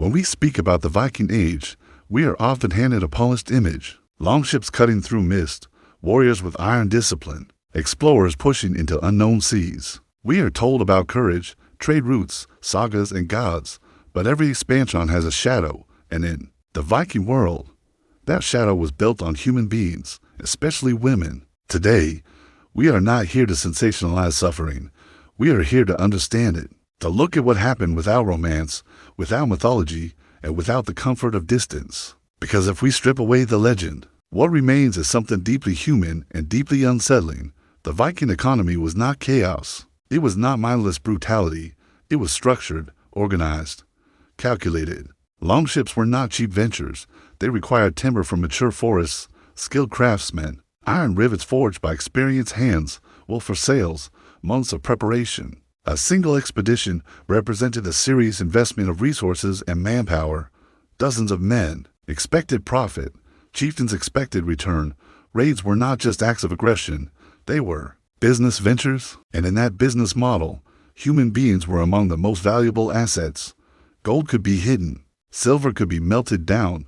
When we speak about the Viking Age, we are often handed a polished image. Longships cutting through mist, warriors with iron discipline, explorers pushing into unknown seas. We are told about courage, trade routes, sagas, and gods, but every expansion has a shadow, and in the Viking world, that shadow was built on human beings, especially women. Today, we are not here to sensationalize suffering. We are here to understand it, to look at what happened without romance, without mythology, and without the comfort of distance. Because if we strip away the legend, what remains is something deeply human and deeply unsettling. The Viking economy was not chaos. It was not mindless brutality. It was structured, organized, calculated. Longships were not cheap ventures. They required timber from mature forests, skilled craftsmen, iron rivets forged by experienced hands, wool for sails, months of preparation. A single expedition represented a serious investment of resources and manpower. Dozens of men, expected profit, chieftains expected return. Raids were not just acts of aggression. They were business ventures, and in that business model, human beings were among the most valuable assets. Gold could be hidden, silver could be melted down,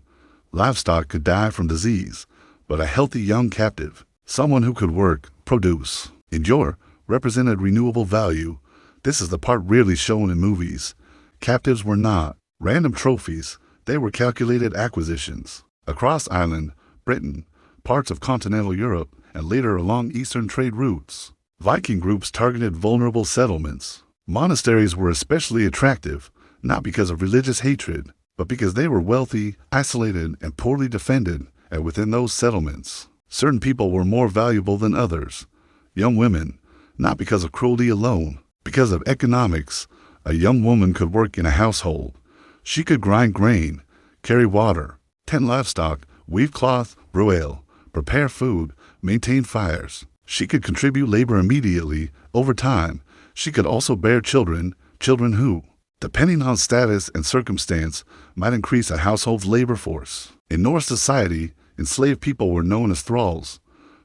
livestock could die from disease, but a healthy young captive, someone who could work, produce, endure, represented renewable value. This is the part rarely shown in movies. Captives were not random trophies, they were calculated acquisitions. Across Ireland, Britain, parts of continental Europe, and later along eastern trade routes, Viking groups targeted vulnerable settlements. Monasteries were especially attractive, not because of religious hatred, but because they were wealthy, isolated, and poorly defended, and within those settlements, certain people were more valuable than others. Young women, not because of cruelty alone, because of economics. A young woman could work in a household. She could grind grain, carry water, tend livestock, weave cloth, brew ale, prepare food, maintain fires. She could contribute labor immediately. Over time, she could also bear children who, depending on status and circumstance, might increase a household's labor force. In Norse society, enslaved people were known as thralls.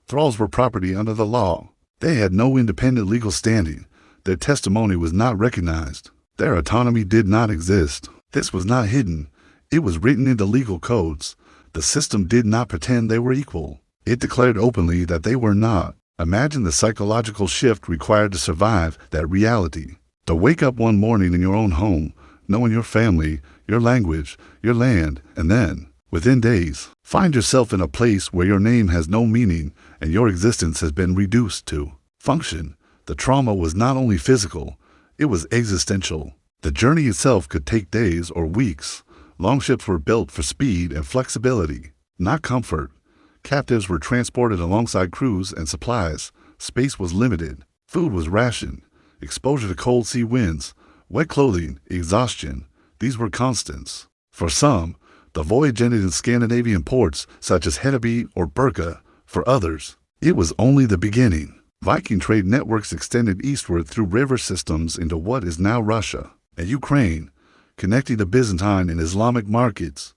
Thralls were property under the law. They had no independent legal standing. Their testimony was not recognized. Their autonomy did not exist. This was not hidden. It was written into legal codes. The system did not pretend they were equal. It declared openly that they were not. Imagine the psychological shift required to survive that reality. To wake up one morning in your own home, knowing your family, your language, your land, and then, within days, find yourself in a place where your name has no meaning and your existence has been reduced to function. The trauma was not only physical, it was existential. The journey itself could take days or weeks. Longships were built for speed and flexibility, not comfort. Captives were transported alongside crews and supplies. Space was limited. Food was rationed. Exposure to cold sea winds, wet clothing, exhaustion. These were constants. For some, the voyage ended in Scandinavian ports such as Hedeby or Birka. For others, it was only the beginning. Viking trade networks extended eastward through river systems into what is now Russia and Ukraine, connecting the Byzantine and Islamic markets.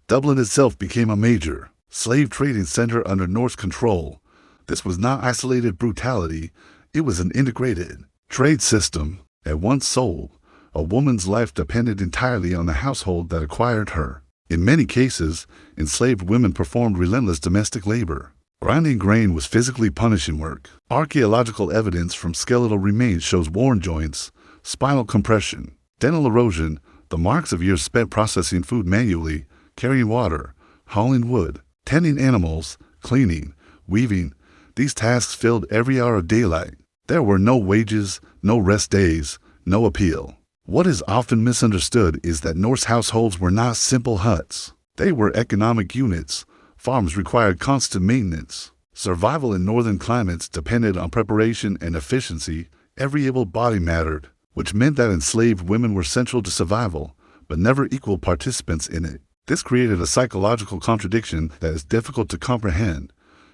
Dublin itself became a major slave trading center under Norse control. This was not isolated brutality, it was an integrated trade system. At once sold, a woman's life depended entirely on the household that acquired her. In many cases, enslaved women performed relentless domestic labor. Grinding grain was physically punishing work. Archaeological evidence from skeletal remains shows worn joints, spinal compression, dental erosion, the marks of years spent processing food manually, carrying water, hauling wood, tending animals, cleaning, weaving. These tasks filled every hour of daylight. There were no wages, no rest days, no appeal. What is often misunderstood is that Norse households were not simple huts. They were economic units. Farms required constant maintenance. Survival in northern climates depended on preparation and efficiency. Every able body mattered, which meant that enslaved women were central to survival, but never equal participants in it. This created a psychological contradiction that is difficult to comprehend.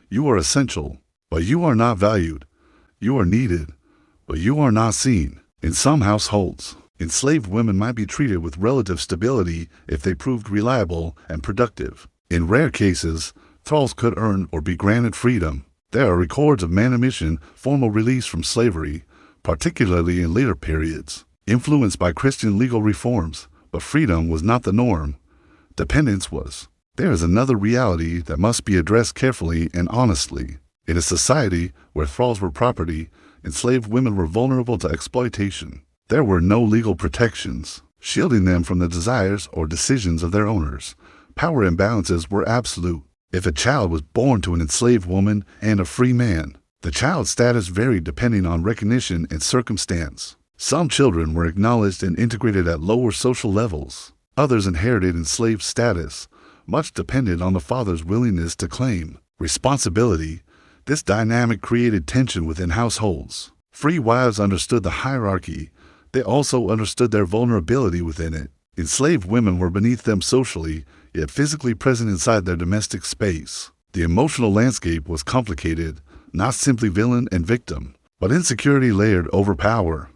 You are essential, but you are not valued. You are needed, but you are not seen. In some households, enslaved women might be treated with relative stability if they proved reliable and productive. In rare cases, thralls could earn or be granted freedom. There are records of manumission, formal release from slavery, particularly in later periods. Influenced by Christian legal reforms, But freedom was not the norm. Dependence was. There is another reality that must be addressed carefully and honestly. In a society where thralls were property, enslaved women were vulnerable to exploitation. There were no legal protections, shielding them from the desires or decisions of their owners. Power imbalances were absolute. If a child was born to an enslaved woman and a free man, the child's status varied depending on recognition and circumstance. Some children were acknowledged and integrated at lower social levels. Others inherited enslaved status, much depended on the father's willingness to claim responsibility. This dynamic created tension within households. Free wives understood the hierarchy. They also understood their vulnerability within it. Enslaved women were beneath them socially, yet physically present inside their domestic space. The emotional landscape was complicated, not simply villain and victim, but insecurity layered over power.